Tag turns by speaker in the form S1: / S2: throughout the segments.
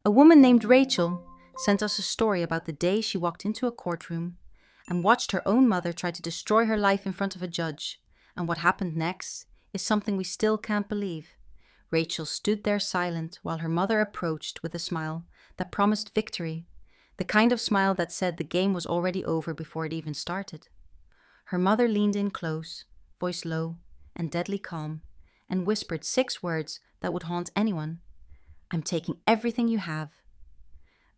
S1: A woman named Rachel sent us a story about the day she walked into a courtroom and watched her own mother try to destroy her life in front of a judge, and what happened next is something we still can't believe. Rachel stood there silent while her mother approached with a smile that promised victory, the kind of smile that said the game was already over before it even started. Her mother leaned in close, voice low and deadly calm, and whispered 6 words that would haunt anyone. "I'm taking everything you have."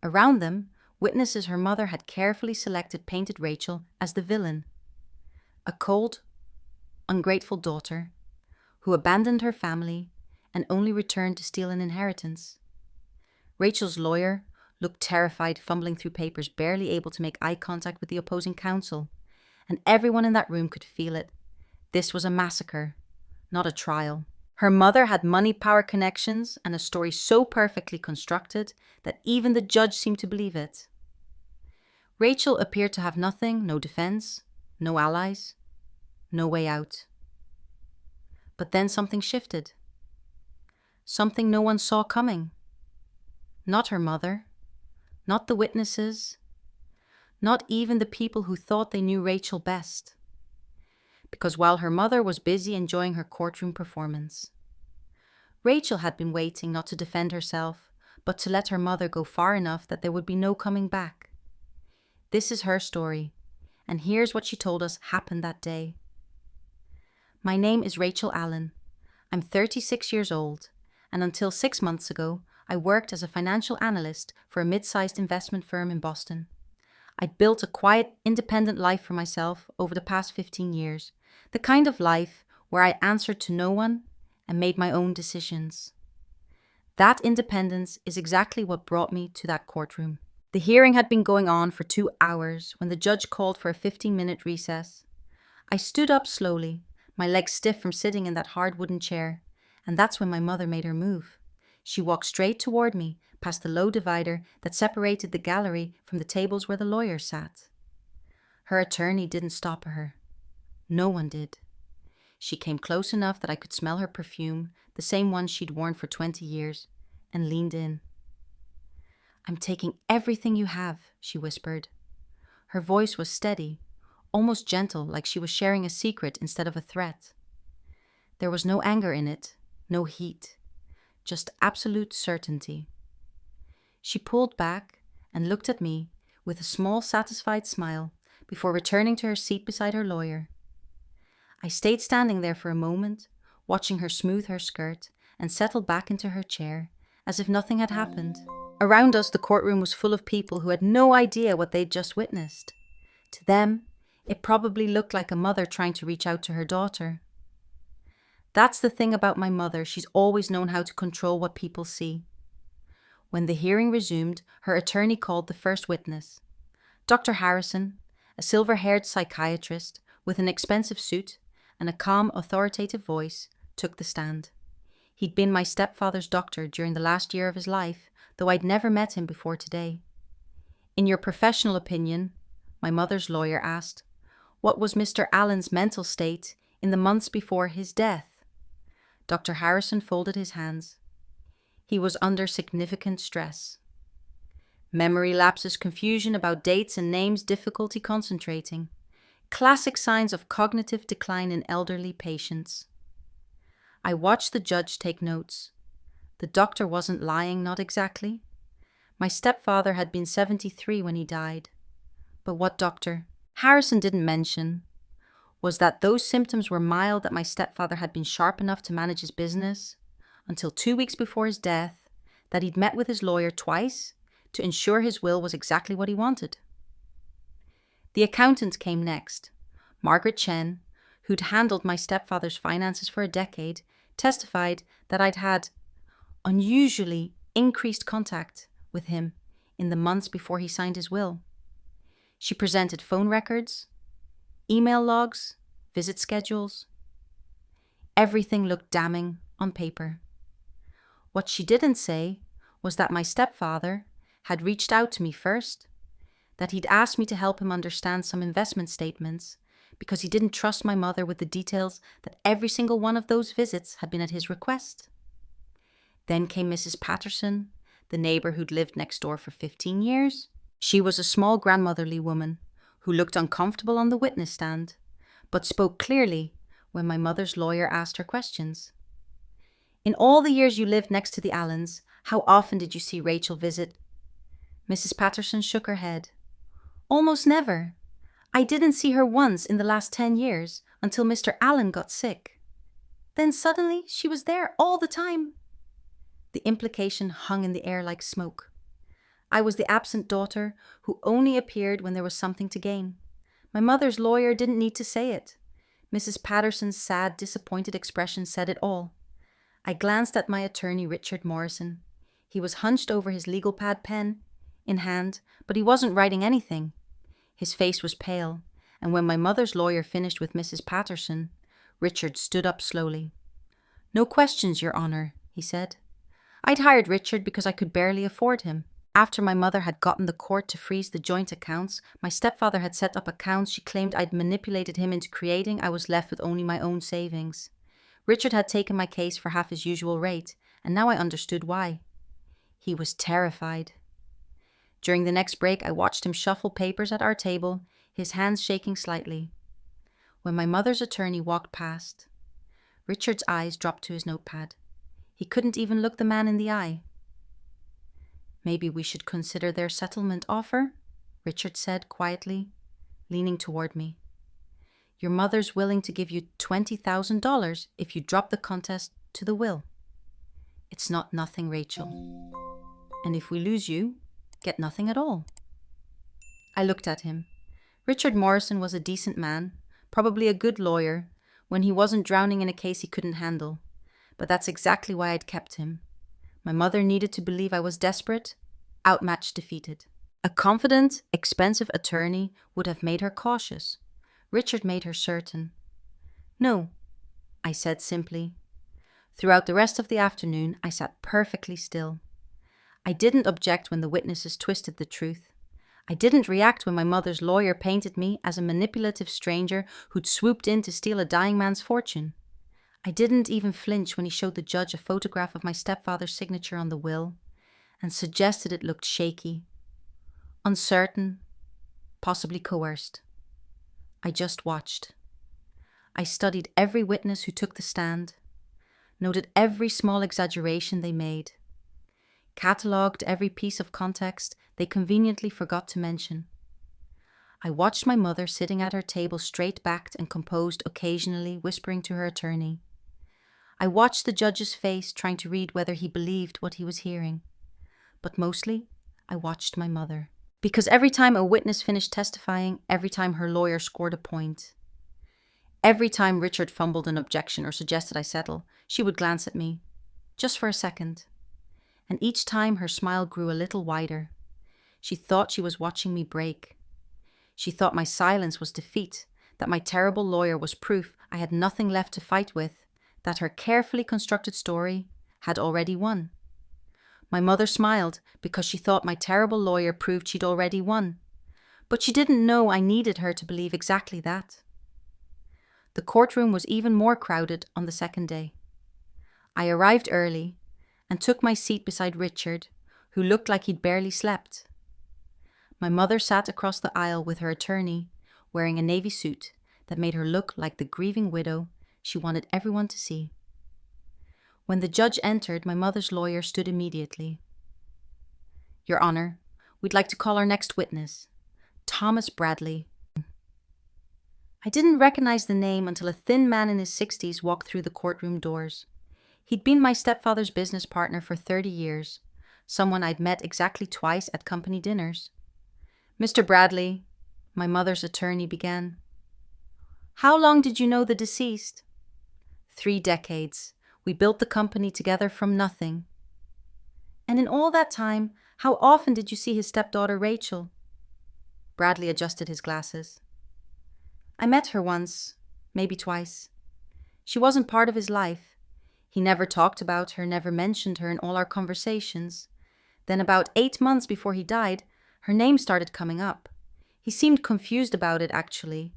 S1: Around them, witnesses her mother had carefully selected painted Rachel as the villain. A cold, ungrateful daughter who abandoned her family and only returned to steal an inheritance. Rachel's lawyer looked terrified, fumbling through papers, barely able to make eye contact with the opposing counsel, and everyone in that room could feel it. This was a massacre, not a trial. Her mother had money, power, connections, and a story so perfectly constructed that even the judge seemed to believe it. Rachel appeared to have nothing, no defense, no allies, no way out. But then something shifted. Something no one saw coming. Not her mother, not the witnesses, not even the people who thought they knew Rachel best. Because while her mother was busy enjoying her courtroom performance, Rachel had been waiting not to defend herself, but to let her mother go far enough that there would be no coming back. This is her story, and here's what she told us happened that day. "My name is Rachel Allen. I'm 36 years old, and until 6 months ago, I worked as a financial analyst for a mid-sized investment firm in Boston. I'd built a quiet, independent life for myself over the past 15 years, the kind of life where I answered to no one and made my own decisions. That independence is exactly what brought me to that courtroom." The hearing had been going on for 2 hours when the judge called for a 15-minute recess. I stood up slowly, my legs stiff from sitting in that hard wooden chair, and that's when my mother made her move. She walked straight toward me, past the low divider that separated the gallery from the tables where the lawyers sat. Her attorney didn't stop her. No one did. She came close enough that I could smell her perfume, the same one she'd worn for 20 years, and leaned in. "I'm taking everything you have," she whispered. Her voice was steady, almost gentle, like she was sharing a secret instead of a threat. There was no anger in it, no heat, just absolute certainty. She pulled back and looked at me with a small, satisfied smile before returning to her seat beside her lawyer. I stayed standing there for a moment, watching her smooth her skirt and settle back into her chair as if nothing had happened. Around us, the courtroom was full of people who had no idea what they'd just witnessed. To them, it probably looked like a mother trying to reach out to her daughter. That's the thing about my mother, she's always known how to control what people see. When the hearing resumed, her attorney called the first witness. Dr. Harrison, a silver-haired psychiatrist with an expensive suit and a calm, authoritative voice, took the stand. He'd been my stepfather's doctor during the last year of his life, though I'd never met him before today. "In your professional opinion," my mother's lawyer asked, "what was Mr. Allen's mental state in the months before his death?" Dr. Harrison folded his hands. "He was under significant stress. Memory lapses, confusion about dates and names, difficulty concentrating. Classic signs of cognitive decline in elderly patients." I watched the judge take notes. The doctor wasn't lying, not exactly. My stepfather had been 73 when he died. But what Dr. Harrison didn't mention was that those symptoms were mild, that my stepfather had been sharp enough to manage his business until 2 weeks before his death, that he'd met with his lawyer twice to ensure his will was exactly what he wanted. The accountant came next. Margaret Chen, who'd handled my stepfather's finances for a decade, testified that I'd had unusually increased contact with him in the months before he signed his will. She presented phone records, email logs, visit schedules. Everything looked damning on paper. What she didn't say was that my stepfather had reached out to me first, that he'd asked me to help him understand some investment statements because he didn't trust my mother with the details that every single one of those visits had been at his request. Then came Mrs. Patterson, the neighbor who'd lived next door for 15 years. She was a small grandmotherly woman who looked uncomfortable on the witness stand, but spoke clearly when my mother's lawyer asked her questions. In all the years you lived next to the Allens, how often did you see Rachel visit? Mrs. Patterson shook her head. Almost never. I didn't see her once in the last 10 years until Mr. Allen got sick. Then suddenly she was there all the time. The implication hung in the air like smoke. I was the absent daughter who only appeared when there was something to gain. My mother's lawyer didn't need to say it. Mrs. Patterson's sad, disappointed expression said it all. I glanced at my attorney, Richard Morrison. He was hunched over his legal pad, pen in hand, but he wasn't writing anything. His face was pale, and when my mother's lawyer finished with Mrs. Patterson, Richard stood up slowly. "No questions, Your Honor," he said. I'd hired Richard because I could barely afford him. After my mother had gotten the court to freeze the joint accounts, my stepfather had set up accounts she claimed I'd manipulated him into creating. I was left with only my own savings. Richard had taken my case for half his usual rate, and now I understood why. He was terrified. During the next break, I watched him shuffle papers at our table, his hands shaking slightly. When my mother's attorney walked past, Richard's eyes dropped to his notepad. He couldn't even look the man in the eye. "Maybe we should consider their settlement offer," Richard said quietly, leaning toward me. "Your mother's willing to give you $20,000 if you drop the contest to the will. It's not nothing, Rachel. And if we lose you, get nothing at all." I looked at him. Richard Morrison was a decent man, probably a good lawyer, when he wasn't drowning in a case he couldn't handle. But that's exactly why I'd kept him. My mother needed to believe I was desperate, outmatched, defeated. A confident, expensive attorney would have made her cautious. Richard made her certain. "No," I said simply. Throughout the rest of the afternoon, I sat perfectly still. I didn't object when the witnesses twisted the truth. I didn't react when my mother's lawyer painted me as a manipulative stranger who'd swooped in to steal a dying man's fortune. I didn't even flinch when he showed the judge a photograph of my stepfather's signature on the will and suggested it looked shaky, uncertain, possibly coerced. I just watched. I studied every witness who took the stand, noted every small exaggeration they made, catalogued every piece of context they conveniently forgot to mention. I watched my mother sitting at her table straight-backed and composed, occasionally whispering to her attorney. I watched the judge's face, trying to read whether he believed what he was hearing. But mostly, I watched my mother. Because every time a witness finished testifying, every time her lawyer scored a point, every time Richard fumbled an objection or suggested I settle, she would glance at me, just for a second. And each time her smile grew a little wider. She thought she was watching me break. She thought my silence was defeat, that my terrible lawyer was proof I had nothing left to fight with, that her carefully constructed story had already won. My mother smiled because she thought my terrible lawyer proved she'd already won. But she didn't know I needed her to believe exactly that. The courtroom was even more crowded on the second day. I arrived early and took my seat beside Richard, who looked like he'd barely slept. My mother sat across the aisle with her attorney, wearing a navy suit that made her look like the grieving widow she wanted everyone to see. When the judge entered, my mother's lawyer stood immediately. "Your Honor, we'd like to call our next witness, Thomas Bradley." I didn't recognize the name until a thin man in his 60s walked through the courtroom doors. He'd been my stepfather's business partner for 30 years, someone I'd met exactly twice at company dinners. "Mr. Bradley," my mother's attorney began. "How long did you know the deceased?" 3 decades. We built the company together from nothing." "And in all that time, how often did you see his stepdaughter Rachel?" Bradley adjusted his glasses. "I met her once, maybe twice. She wasn't part of his life. He never talked about her, never mentioned her in all our conversations. Then about 8 months before he died, her name started coming up. He seemed confused about it, actually.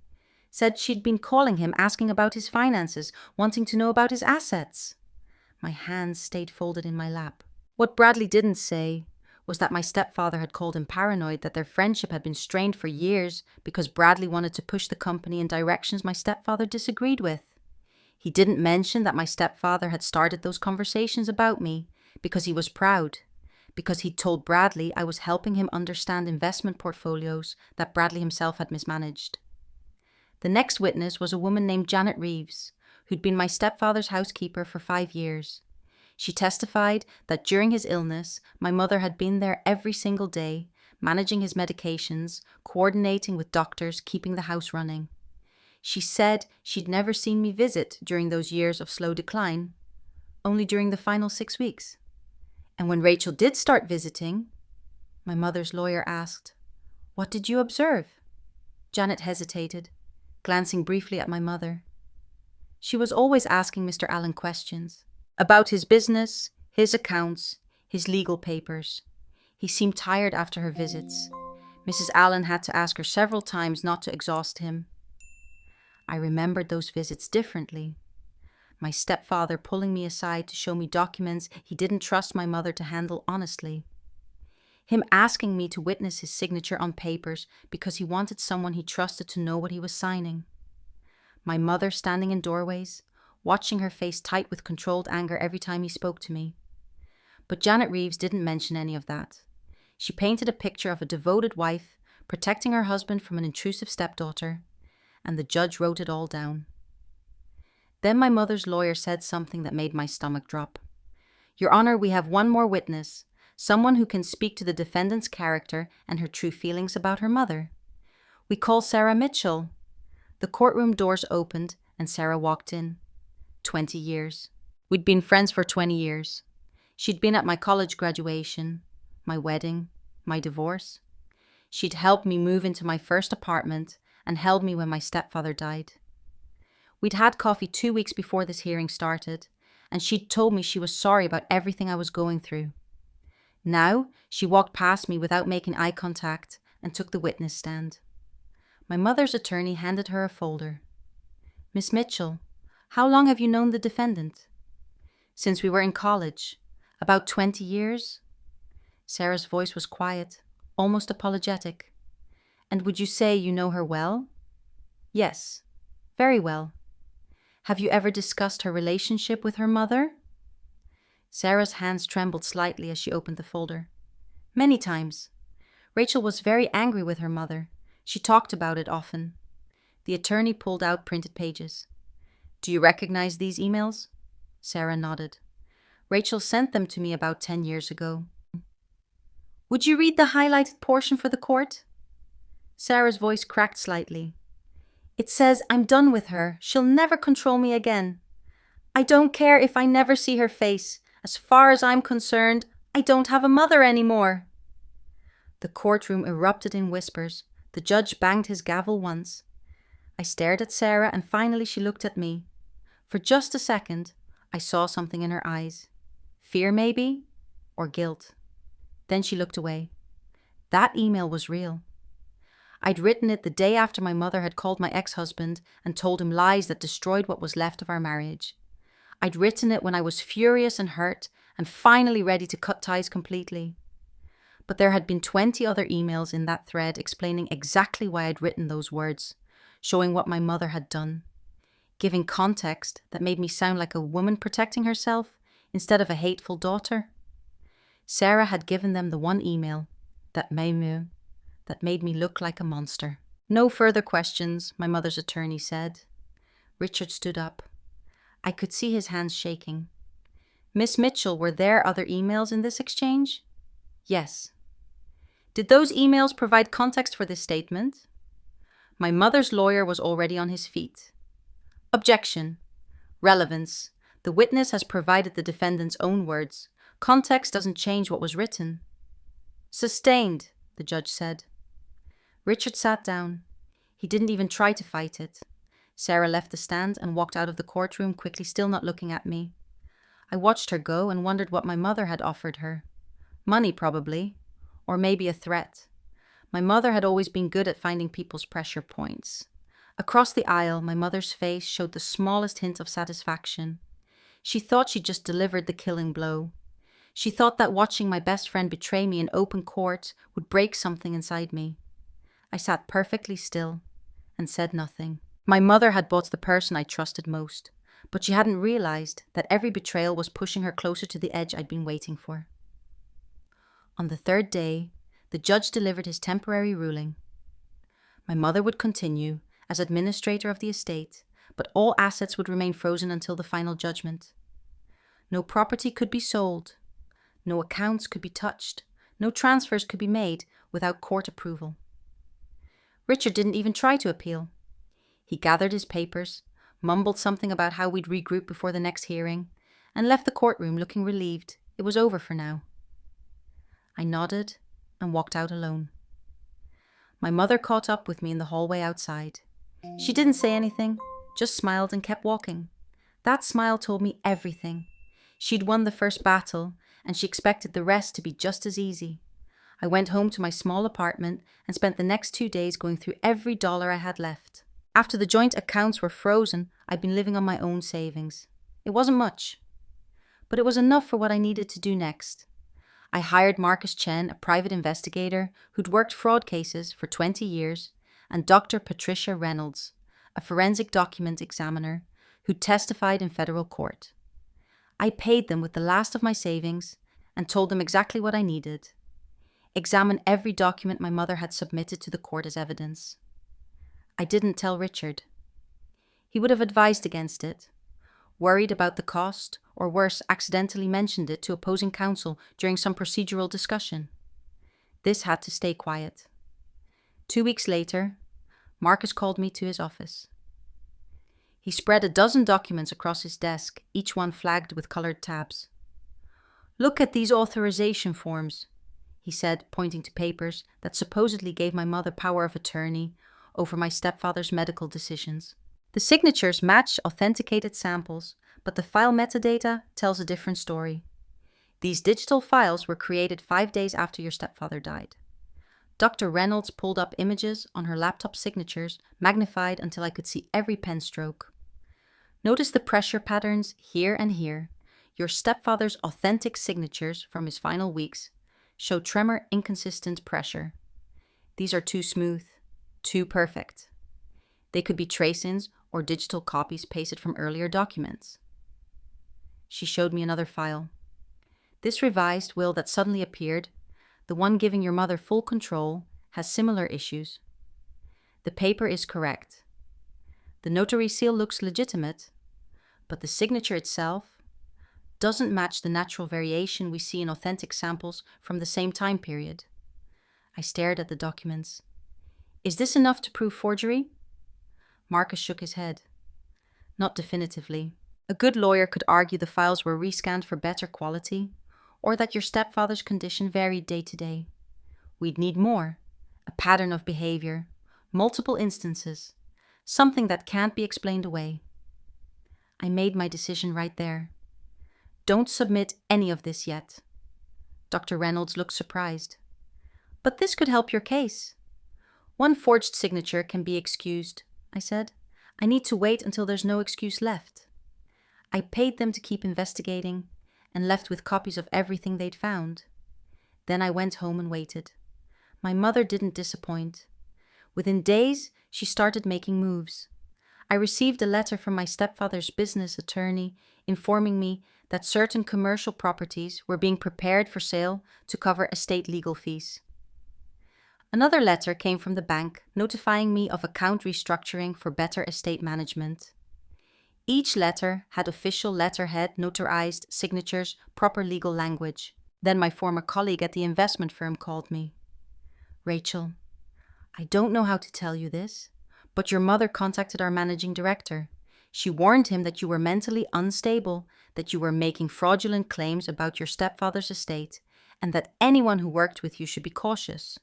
S1: Said she'd been calling him, asking about his finances, wanting to know about his assets." My hands stayed folded in my lap. What Bradley didn't say was that my stepfather had called him paranoid that their friendship had been strained for years because Bradley wanted to push the company in directions my stepfather disagreed with. He didn't mention that my stepfather had started those conversations about me because he was proud, because he'd told Bradley I was helping him understand investment portfolios that Bradley himself had mismanaged. The next witness was a woman named Janet Reeves, who'd been my stepfather's housekeeper for 5 years. She testified that during his illness, my mother had been there every single day, managing his medications, coordinating with doctors, keeping the house running. She said she'd never seen me visit during those years of slow decline, only during the final 6 weeks. And when Rachel did start visiting, my mother's lawyer asked, "What did you observe?" Janet hesitated, glancing briefly at my mother. She was always asking Mr. Allen questions about his business, his accounts, his legal papers. He seemed tired after her visits. Mrs. Allen had to ask her several times not to exhaust him. I remembered those visits differently. My stepfather pulling me aside to show me documents he didn't trust my mother to handle honestly. Him asking me to witness his signature on papers because he wanted someone he trusted to know what he was signing. My mother standing in doorways, watching her face tight with controlled anger every time he spoke to me. But Janet Reeves didn't mention any of that. She painted a picture of a devoted wife protecting her husband from an intrusive stepdaughter, and the judge wrote it all down. Then my mother's lawyer said something that made my stomach drop. "Your Honor, we have one more witness, someone who can speak to the defendant's character and her true feelings about her mother. We call Sarah Mitchell." The courtroom doors opened and Sarah walked in. 20 years. We'd been friends for 20 years. She'd been at my college graduation, my wedding, my divorce. She'd helped me move into my first apartment and held me when my stepfather died. We'd had coffee 2 weeks before this hearing started, and she'd told me she was sorry about everything I was going through. Now, she walked past me without making eye contact and took the witness stand. My mother's attorney handed her a folder. "Miss Mitchell, how long have you known the defendant?" "Since we were in college. About 20 years. Sarah's voice was quiet, almost apologetic. "And would you say you know her well?" "Yes, very well." "Have you ever discussed her relationship with her mother?" Sarah's hands trembled slightly as she opened the folder. "Many times. Rachel was very angry with her mother. She talked about it often." The attorney pulled out printed pages. "Do you recognize these emails?" Sarah nodded. "Rachel sent them to me about 10 years ago." "Would you read the highlighted portion for the court?" Sarah's voice cracked slightly. "It says I'm done with her. She'll never control me again. I don't care if I never see her face. As far as I'm concerned, I don't have a mother anymore." The courtroom erupted in whispers. The judge banged his gavel once. I stared at Sarah and finally she looked at me. For just a second, I saw something in her eyes. Fear maybe? Or guilt. Then she looked away. That email was real. I'd written it the day after my mother had called my ex-husband and told him lies that destroyed what was left of our marriage. I'd written it when I was furious and hurt and finally ready to cut ties completely. But there had been 20 other emails in that thread explaining exactly why I'd written those words, showing what my mother had done, giving context that made me sound like a woman protecting herself instead of a hateful daughter. Sarah had given them the one email, that made me look like a monster. "No further questions," my mother's attorney said. Richard stood up. I could see his hands shaking. "Miss Mitchell, were there other emails in this exchange?" "Yes." "Did those emails provide context for this statement?" My mother's lawyer was already on his feet. "Objection. Relevance. The witness has provided the defendant's own words. Context doesn't change what was written." "Sustained," the judge said. Richard sat down. He didn't even try to fight it. Sarah left the stand and walked out of the courtroom quickly, still not looking at me. I watched her go and wondered what my mother had offered her. Money, probably. Or maybe a threat. My mother had always been good at finding people's pressure points. Across the aisle, my mother's face showed the smallest hint of satisfaction. She thought she'd just delivered the killing blow. She thought that watching my best friend betray me in open court would break something inside me. I sat perfectly still and said nothing. My mother had bought the person I trusted most, but she hadn't realized that every betrayal was pushing her closer to the edge I'd been waiting for. On the third day, the judge delivered his temporary ruling. My mother would continue as administrator of the estate, but all assets would remain frozen until the final judgment. No property could be sold, no accounts could be touched, no transfers could be made without court approval. Richard didn't even try to appeal. He gathered his papers, mumbled something about how we'd regroup before the next hearing, and left the courtroom looking relieved. It was over for now. I nodded and walked out alone. My mother caught up with me in the hallway outside. She didn't say anything, just smiled and kept walking. That smile told me everything. She'd won the first battle, and she expected the rest to be just as easy. I went home to my small apartment and spent the next 2 days going through every dollar I had left. After the joint accounts were frozen, I'd been living on my own savings. It wasn't much, but it was enough for what I needed to do next. I hired Marcus Chen, a private investigator who'd worked fraud cases for 20 years, and Dr. Patricia Reynolds, a forensic document examiner who testified in federal court. I paid them with the last of my savings and told them exactly what I needed. Examine every document my mother had submitted to the court as evidence. I didn't tell Richard. He would have advised against it, worried about the cost, or worse, accidentally mentioned it to opposing counsel during some procedural discussion. This had to stay quiet. 2 weeks later, Marcus called me to his office. He spread a dozen documents across his desk, each one flagged with colored tabs. "Look at these authorization forms," he said, pointing to papers that supposedly gave my mother power of attorney over my stepfather's medical decisions. The signatures match authenticated samples, but the file metadata tells a different story. These digital files were created 5 days after your stepfather died. Dr. Reynolds pulled up images on her laptop signatures, magnified until I could see every pen stroke. Notice the pressure patterns here and here. Your stepfather's authentic signatures from his final weeks show tremor inconsistent pressure. These are too smooth, too perfect. They could be trace-ins or digital copies pasted from earlier documents. She showed me another file. This revised will that suddenly appeared, the one giving your mother full control, has similar issues. The paper is correct. The notary seal looks legitimate, but the signature itself doesn't match the natural variation we see in authentic samples from the same time period. I stared at the documents. "Is this enough to prove forgery?" Marcus shook his head. "Not definitively. A good lawyer could argue the files were rescanned for better quality, or that your stepfather's condition varied day to day. We'd need more, a pattern of behavior, multiple instances, something that can't be explained away." I made my decision right there. "Don't submit any of this yet." Dr. Reynolds looked surprised. "But this could help your case." "One forged signature can be excused," I said. "I need to wait until there's no excuse left." I paid them to keep investigating and left with copies of everything they'd found. Then I went home and waited. My mother didn't disappoint. Within days, she started making moves. I received a letter from my stepfather's business attorney informing me that certain commercial properties were being prepared for sale to cover estate legal fees. Another letter came from the bank notifying me of account restructuring for better estate management. Each letter had official letterhead, notarized signatures, proper legal language. Then my former colleague at the investment firm called me. "Rachel, I don't know how to tell you this, but your mother contacted our managing director. She warned him that you were mentally unstable, that you were making fraudulent claims about your stepfather's estate, and that anyone who worked with you should be cautious."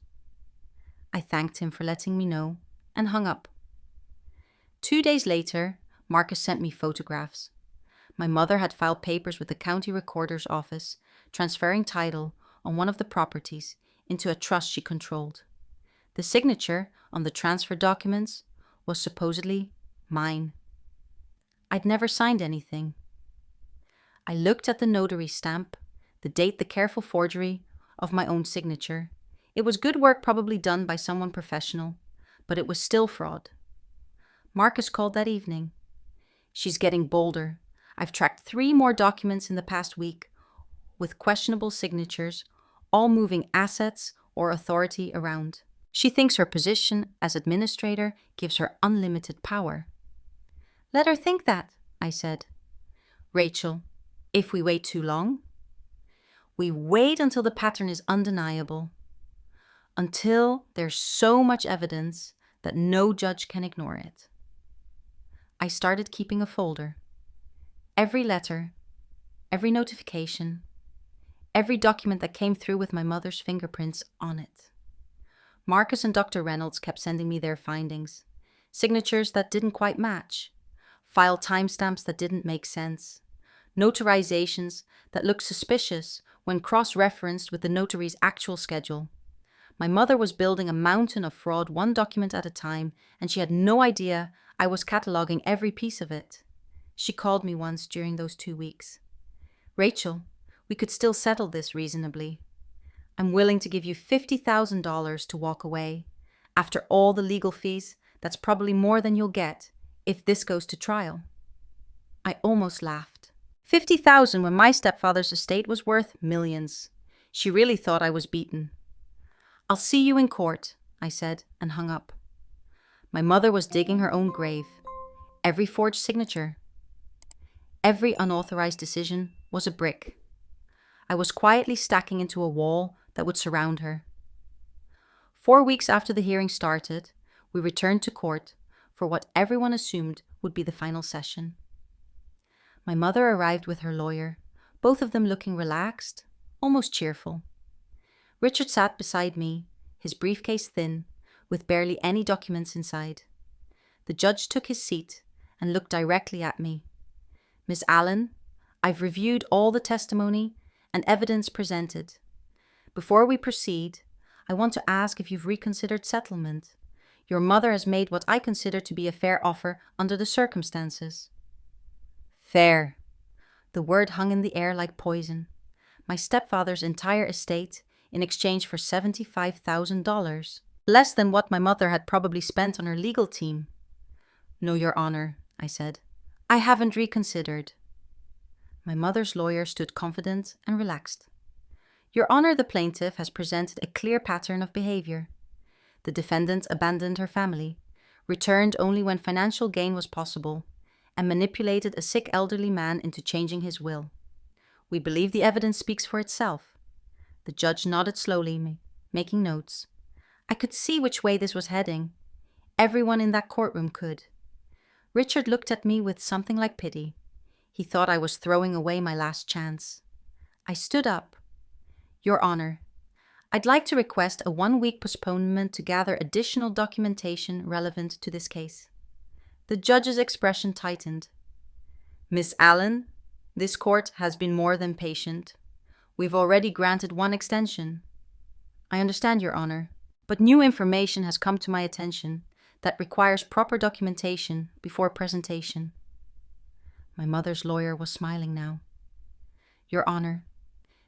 S1: I thanked him for letting me know and hung up. 2 days later, Marcus sent me photographs. My mother had filed papers with the county recorder's office, transferring title on one of the properties into a trust she controlled. The signature on the transfer documents was supposedly mine. I'd never signed anything. I looked at the notary stamp, The date, the careful forgery of my own signature. It was good work, probably done by someone professional, but it was still fraud. Marcus called that evening. She's getting bolder. I've tracked 3 more documents in the past week with questionable signatures, all moving assets or authority around. She thinks her position as administrator gives her unlimited power. Let her think that, I said. Rachel, if we wait too long? We wait until the pattern is undeniable. Until there's so much evidence that no judge can ignore it. I started keeping a folder. Every letter, every notification, every document that came through with my mother's fingerprints on it. Marcus and Dr. Reynolds kept sending me their findings. Signatures that didn't quite match. File timestamps that didn't make sense. Notarizations that looked suspicious when cross-referenced with the notary's actual schedule. My mother was building a mountain of fraud 1 document at a time, and she had no idea I was cataloging every piece of it. She called me once during those 2 weeks. Rachel, we could still settle this reasonably. I'm willing to give you $50,000 to walk away. After all the legal fees, that's probably more than you'll get if this goes to trial. I almost laughed. $50,000 when my stepfather's estate was worth millions. She really thought I was beaten. I'll see you in court, I said, and hung up. My mother was digging her own grave. Every forged signature, every unauthorized decision was a brick. I was quietly stacking into a wall that would surround her. 4 weeks after the hearing started, we returned to court for what everyone assumed would be the final session. My mother arrived with her lawyer, both of them looking relaxed, almost cheerful. Richard sat beside me, his briefcase thin, with barely any documents inside. The judge took his seat and looked directly at me. Miss Allen, I've reviewed all the testimony and evidence presented. Before we proceed, I want to ask if you've reconsidered settlement. Your mother has made what I consider to be a fair offer under the circumstances. Fair. The word hung in the air like poison. My stepfather's entire estate in exchange for $75,000. Less than what my mother had probably spent on her legal team. No, Your Honor, I said. I haven't reconsidered. My mother's lawyer stood confident and relaxed. Your Honor, the plaintiff has presented a clear pattern of behavior. The defendant abandoned her family, returned only when financial gain was possible, and manipulated a sick elderly man into changing his will. We believe the evidence speaks for itself. The judge nodded slowly, making notes. I could see which way this was heading. Everyone in that courtroom could. Richard looked at me with something like pity. He thought I was throwing away my last chance. I stood up. Your Honor, I'd like to request a 1-week postponement to gather additional documentation relevant to this case. The judge's expression tightened. Miss Allen, this court has been more than patient. We've already granted 1 extension. I understand, Your Honor, but new information has come to my attention that requires proper documentation before presentation. My mother's lawyer was smiling now. Your Honor,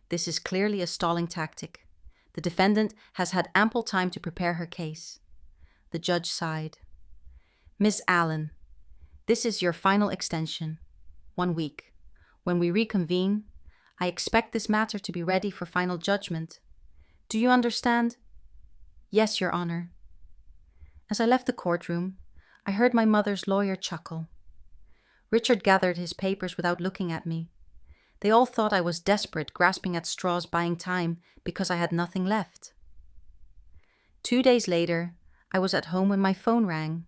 S1: this is clearly a stalling tactic. The defendant has had ample time to prepare her case. The judge sighed. Miss Allen, this is your final extension. 1 week. When we reconvene, I expect this matter to be ready for final judgment. Do you understand? Yes, Your Honor. As I left the courtroom, I heard my mother's lawyer chuckle. Richard gathered his papers without looking at me. They all thought I was desperate, grasping at straws, buying time, because I had nothing left. 2 days later, I was at home when my phone rang.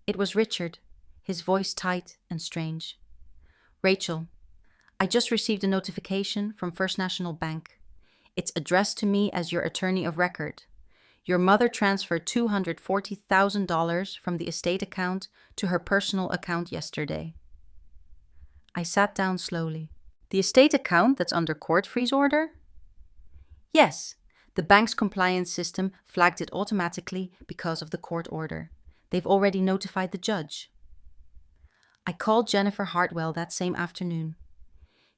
S1: It was Richard, his voice tight and strange. Rachel, I just received a notification from First National Bank. It's addressed to me as your attorney of record. Your mother transferred $240,000 from the estate account to her personal account yesterday. I sat down slowly. The estate account that's under court freeze order? Yes, the bank's compliance system flagged it automatically because of the court order. They've already notified the judge. I called Jennifer Hartwell that same afternoon.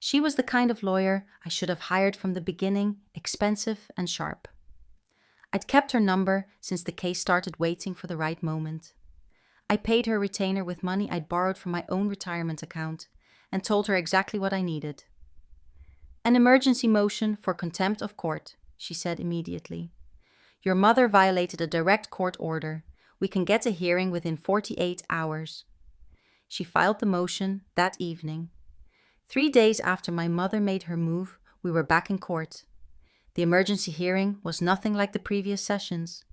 S1: She was the kind of lawyer I should have hired from the beginning, expensive and sharp. I'd kept her number since the case started, waiting for the right moment. I paid her retainer with money I'd borrowed from my own retirement account and told her exactly what I needed. "An emergency motion for contempt of court," she said immediately. "Your mother violated a direct court order. We can get a hearing within 48 hours. She filed the motion that evening. 3 days after my mother made her move, we were back in court. The emergency hearing was nothing like the previous sessions.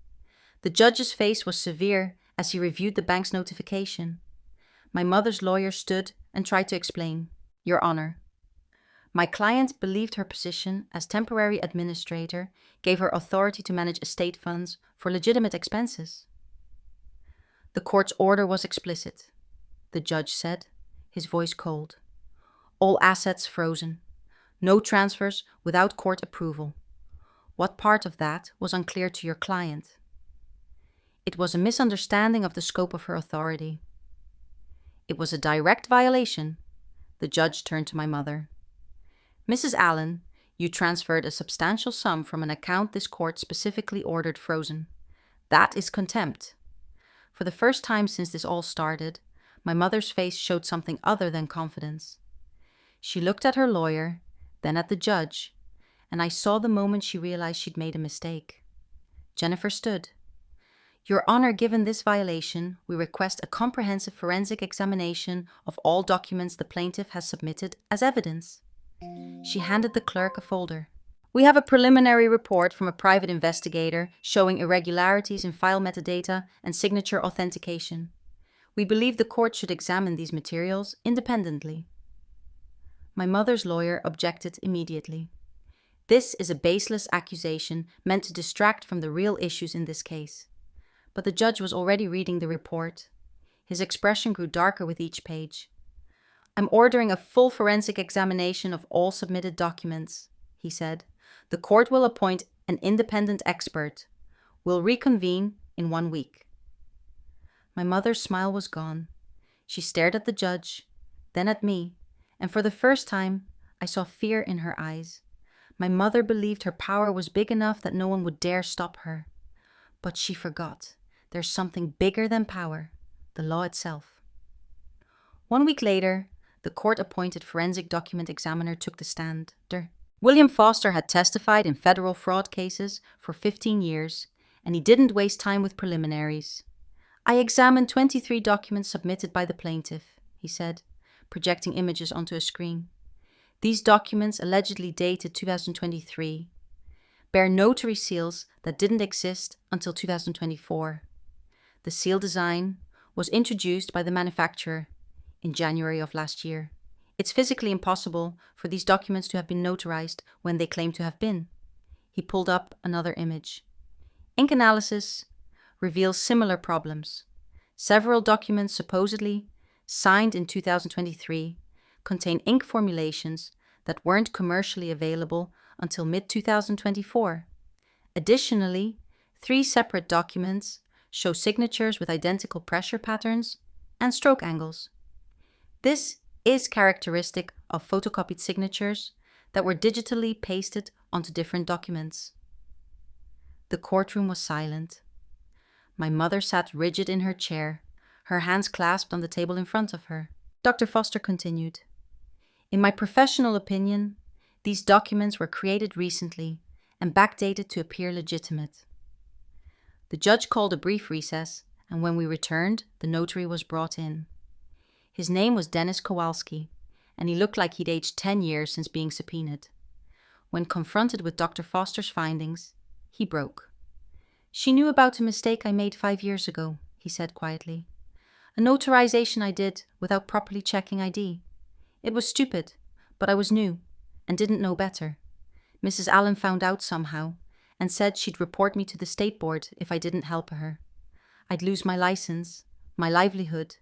S1: The judge's face was severe as he reviewed the bank's notification. My mother's lawyer stood and tried to explain. "Your Honor, my client believed her position as temporary administrator gave her authority to manage estate funds for legitimate expenses." The court's order was explicit, the judge said, his voice cold. "All assets frozen. No transfers without court approval. What part of that was unclear to your client?" "It was a misunderstanding of the scope of her authority." "It was a direct violation." The judge turned to my mother. "Mrs. Allen, you transferred a substantial sum from an account this court specifically ordered frozen. That is contempt." For the first time since this all started, my mother's face showed something other than confidence. She looked at her lawyer, then at the judge, and I saw the moment she realized she'd made a mistake. Jennifer stood. "Your Honor, given this violation, we request a comprehensive forensic examination of all documents the plaintiff has submitted as evidence." She handed the clerk a folder. "We have a preliminary report from a private investigator showing irregularities in file metadata and signature authentication. We believe the court should examine these materials independently." My mother's lawyer objected immediately. "This is a baseless accusation meant to distract from the real issues in this case." But the judge was already reading the report. His expression grew darker with each page. "I'm ordering a full forensic examination of all submitted documents," he said. "The court will appoint an independent expert. We'll reconvene in 1 week." My mother's smile was gone. She stared at the judge, then at me, and for the first time, I saw fear in her eyes. My mother believed her power was big enough that no one would dare stop her. But she forgot. There's something bigger than power, the law itself. 1 week later, the court-appointed forensic document examiner took the stand. William Foster had testified in federal fraud cases for 15 years, and he didn't waste time with preliminaries. "I examined 23 documents submitted by the plaintiff," he said, projecting images onto a screen. "These documents, allegedly dated 2023, bear notary seals that didn't exist until 2024. The seal design was introduced by the manufacturer in January of last year. It's physically impossible for these documents to have been notarized when they claim to have been." He pulled up another image. "Ink analysis reveals similar problems. Several documents supposedly signed in 2023 contain ink formulations that weren't commercially available until mid-2024. Additionally, 3 separate documents show signatures with identical pressure patterns and stroke angles. This is characteristic of photocopied signatures that were digitally pasted onto different documents." The courtroom was silent. My mother sat rigid in her chair, her hands clasped on the table in front of her. Dr. Foster continued, "In my professional opinion, these documents were created recently and backdated to appear legitimate." The judge called a brief recess, and when we returned, the notary was brought in. His name was Dennis Kowalski, and he looked like he'd aged 10 years since being subpoenaed. When confronted with Dr. Foster's findings, he broke. "She knew about a mistake I made 5 years ago," he said quietly. "A notarization I did without properly checking ID. It was stupid, but I was new and didn't know better. Mrs. Allen found out somehow and said she'd report me to the state board if I didn't help her. I'd lose my license, my livelihood,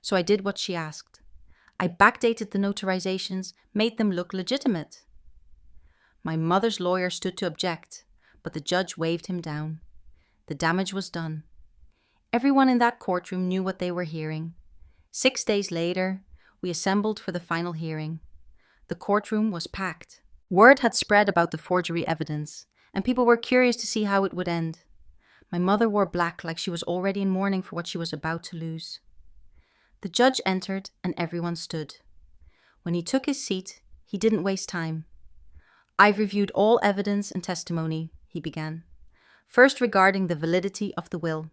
S1: so I did what she asked. I backdated the notarizations, made them look legitimate." My mother's lawyer stood to object, but the judge waved him down. The damage was done. Everyone in that courtroom knew what they were hearing. 6 days later, we assembled for the final hearing. The courtroom was packed. Word had spread about the forgery evidence, and people were curious to see how it would end. My mother wore black like she was already in mourning for what she was about to lose. The judge entered and everyone stood. When he took his seat, he didn't waste time. "I've reviewed all evidence and testimony," he began. "First, regarding the validity of the will.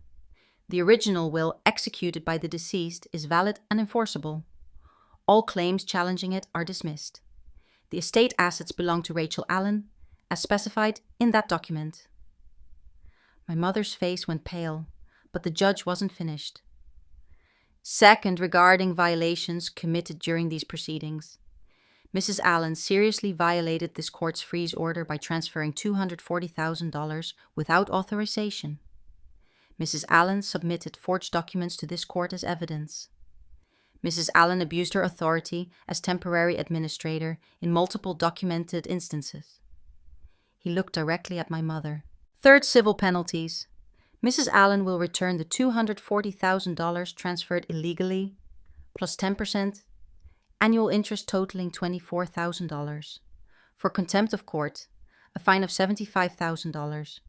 S1: The original will executed by the deceased is valid and enforceable. All claims challenging it are dismissed. The estate assets belong to Rachel Allen, as specified in that document." My mother's face went pale, but the judge wasn't finished. "Second, regarding violations committed during these proceedings. Mrs. Allen seriously violated this court's freeze order by transferring $240,000 without authorization. Mrs. Allen submitted forged documents to this court as evidence. Mrs. Allen abused her authority as temporary administrator in multiple documented instances." He looked directly at my mother. "Third, civil penalties. Mrs. Allen will return the $240,000 transferred illegally, plus 10%, annual interest totaling $24,000. For contempt of court, a fine of $75,000.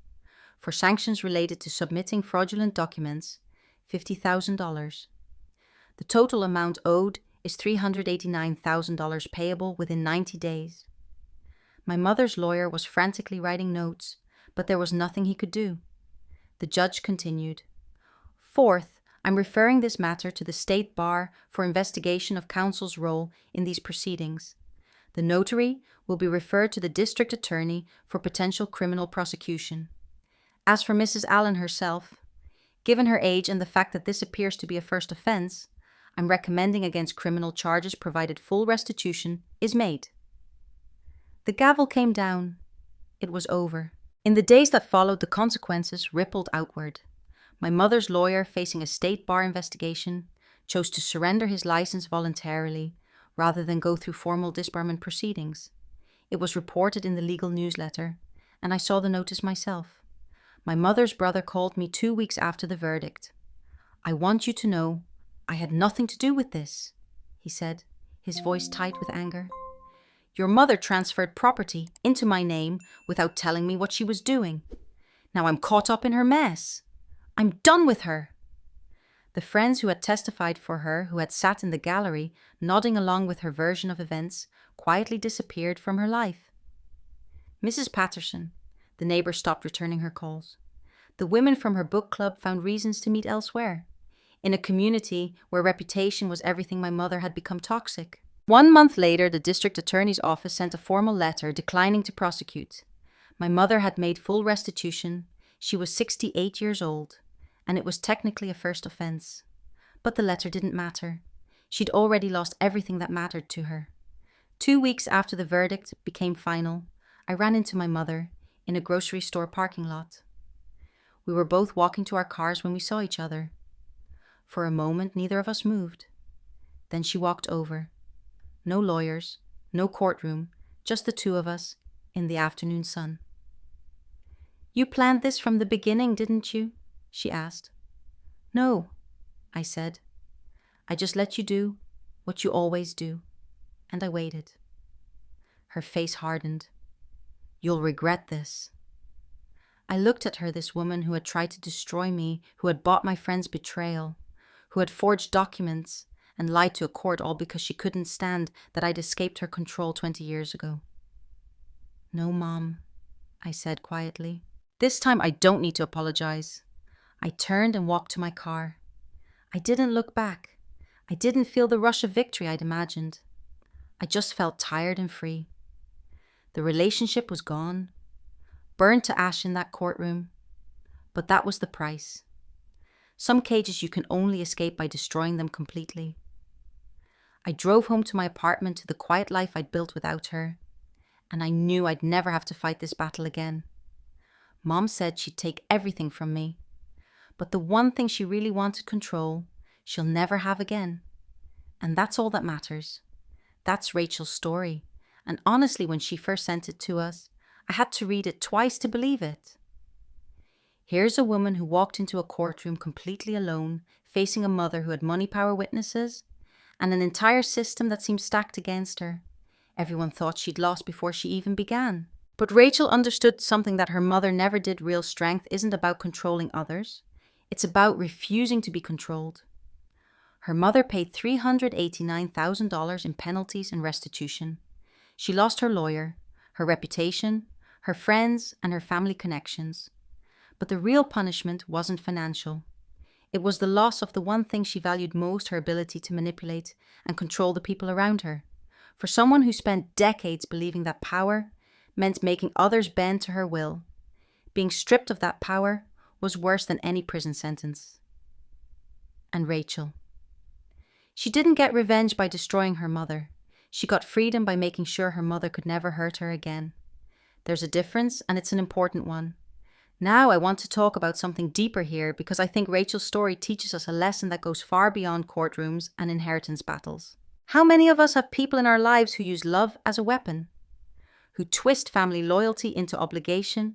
S1: For sanctions related to submitting fraudulent documents, $50,000. The total amount owed is $389,000 payable within 90 days. My mother's lawyer was frantically writing notes, but there was nothing he could do. The judge continued. "Fourth, I'm referring this matter to the State Bar for investigation of counsel's role in these proceedings. The notary will be referred to the district attorney for potential criminal prosecution. As for Mrs. Allen herself, given her age and the fact that this appears to be a first offense, I'm recommending against criminal charges provided full restitution is made." The gavel came down. It was over. In the days that followed, the consequences rippled outward. My mother's lawyer, facing a state bar investigation, chose to surrender his license voluntarily rather than go through formal disbarment proceedings. It was reported in the legal newsletter, and I saw the notice myself. My mother's brother called me 2 weeks after the verdict. "I want you to know I had nothing to do with this," he said, his voice tight with anger. "Your mother transferred property into my name without telling me what she was doing. Now I'm caught up in her mess. I'm done with her." The friends who had testified for her, who had sat in the gallery, nodding along with her version of events, quietly disappeared from her life. Mrs. Patterson, the neighbor, stopped returning her calls. The women from her book club found reasons to meet elsewhere. In a community where reputation was everything, my mother had become toxic. 1 month later, the district attorney's office sent a formal letter declining to prosecute. My mother had made full restitution. She was 68 years old, and it was technically a first offense. But the letter didn't matter. She'd already lost everything that mattered to her. 2 weeks after the verdict became final, I ran into my mother in a grocery store parking lot. We were both walking to our cars when we saw each other. For a moment, neither of us moved. Then she walked over. No lawyers, no courtroom, just the two of us in the afternoon sun. "You planned this from the beginning, didn't you?" she asked. "No," I said. "I just let you do what you always do." And I waited. Her face hardened. "You'll regret this." I looked at her, this woman who had tried to destroy me, who had bought my friend's betrayal, who had forged documents and lied to a court, all because she couldn't stand that I'd escaped her control 20 years ago. "No, Mom," I said quietly. "This time I don't need to apologize." I turned and walked to my car. I didn't look back. I didn't feel the rush of victory I'd imagined. I just felt tired and free. The relationship was gone, burned to ash in that courtroom, but that was the price. Some cages you can only escape by destroying them completely. I drove home to my apartment, to the quiet life I'd built without her, and I knew I'd never have to fight this battle again. Mom said she'd take everything from me, but the one thing she really wanted control, she'll never have again. And that's all that matters. That's Rachel's story, and honestly, when she first sent it to us, I had to read it twice to believe it. Here's a woman who walked into a courtroom completely alone, facing a mother who had money power witnesses, and an entire system that seemed stacked against her. Everyone thought she'd lost before she even began. But Rachel understood something that her mother never did. Real strength isn't about controlling others. It's about refusing to be controlled. Her mother paid $389,000 in penalties and restitution. She lost her lawyer, her reputation, her friends, and her family connections. But the real punishment wasn't financial. It was the loss of the one thing she valued most, her ability to manipulate and control the people around her. For someone who spent decades believing that power meant making others bend to her will, being stripped of that power was worse than any prison sentence. And Rachel. She didn't get revenge by destroying her mother. She got freedom by making sure her mother could never hurt her again. There's a difference, and it's an important one. Now I want to talk about something deeper here, because I think Rachel's story teaches us a lesson that goes far beyond courtrooms and inheritance battles. How many of us have people in our lives who use love as a weapon? Who twist family loyalty into obligation?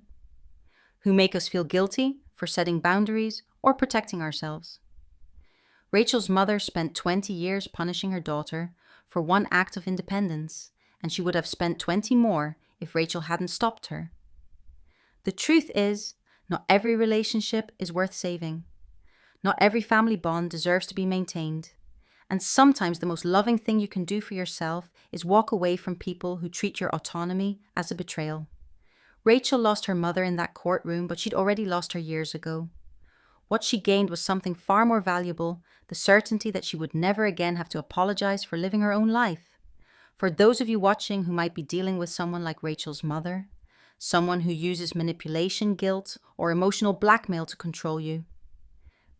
S1: Who make us feel guilty for setting boundaries or protecting ourselves? Rachel's mother spent 20 years punishing her daughter for one act of independence, and she would have spent 20 more if Rachel hadn't stopped her. The truth is, not every relationship is worth saving. Not every family bond deserves to be maintained. And sometimes the most loving thing you can do for yourself is walk away from people who treat your autonomy as a betrayal. Rachel lost her mother in that courtroom, but she'd already lost her years ago. What she gained was something far more valuable, the certainty that she would never again have to apologize for living her own life. For those of you watching who might be dealing with someone like Rachel's mother, someone who uses manipulation, guilt, or emotional blackmail to control you,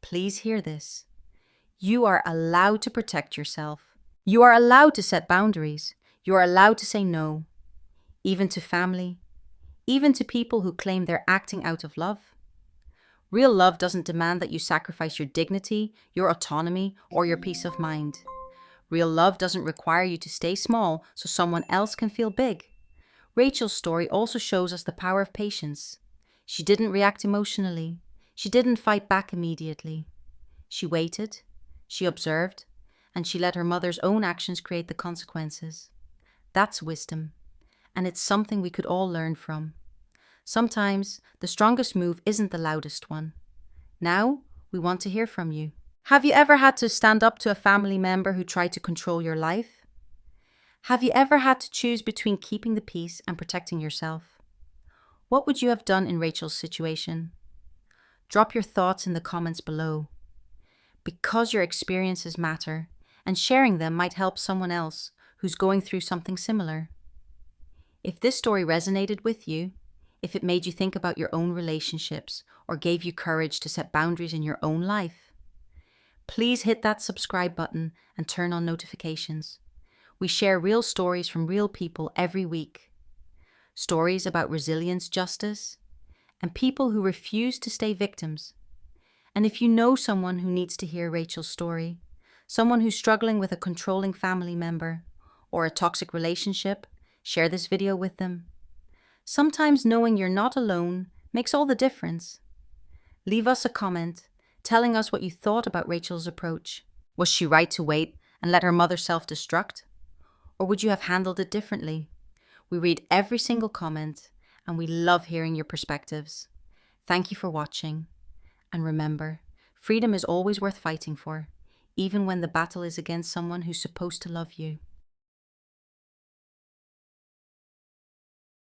S1: please hear this. You are allowed to protect yourself. You are allowed to set boundaries. You are allowed to say no, even to family, even to people who claim they're acting out of love. Real love doesn't demand that you sacrifice your dignity, your autonomy, or your peace of mind. Real love doesn't require you to stay small so someone else can feel big. Rachel's story also shows us the power of patience. She didn't react emotionally. She didn't fight back immediately. She waited, she observed, and she let her mother's own actions create the consequences. That's wisdom, and it's something we could all learn from. Sometimes the strongest move isn't the loudest one. Now, we want to hear from you. Have you ever had to stand up to a family member who tried to control your life? Have you ever had to choose between keeping the peace and protecting yourself? What would you have done in Rachel's situation? Drop your thoughts in the comments below. Because your experiences matter, and sharing them might help someone else who's going through something similar. If this story resonated with you, if it made you think about your own relationships or gave you courage to set boundaries in your own life, please hit that subscribe button and turn on notifications. We share real stories from real people every week. Stories about resilience, justice, and people who refuse to stay victims. And if you know someone who needs to hear Rachel's story, someone who's struggling with a controlling family member or a toxic relationship, share this video with them. Sometimes knowing you're not alone makes all the difference. Leave us a comment telling us what you thought about Rachel's approach. Was she right to wait and let her mother self-destruct? Or would you have handled it differently? We read every single comment, and we love hearing your perspectives. Thank you for watching. And remember, freedom is always worth fighting for, even when the battle is against someone who's supposed to love you.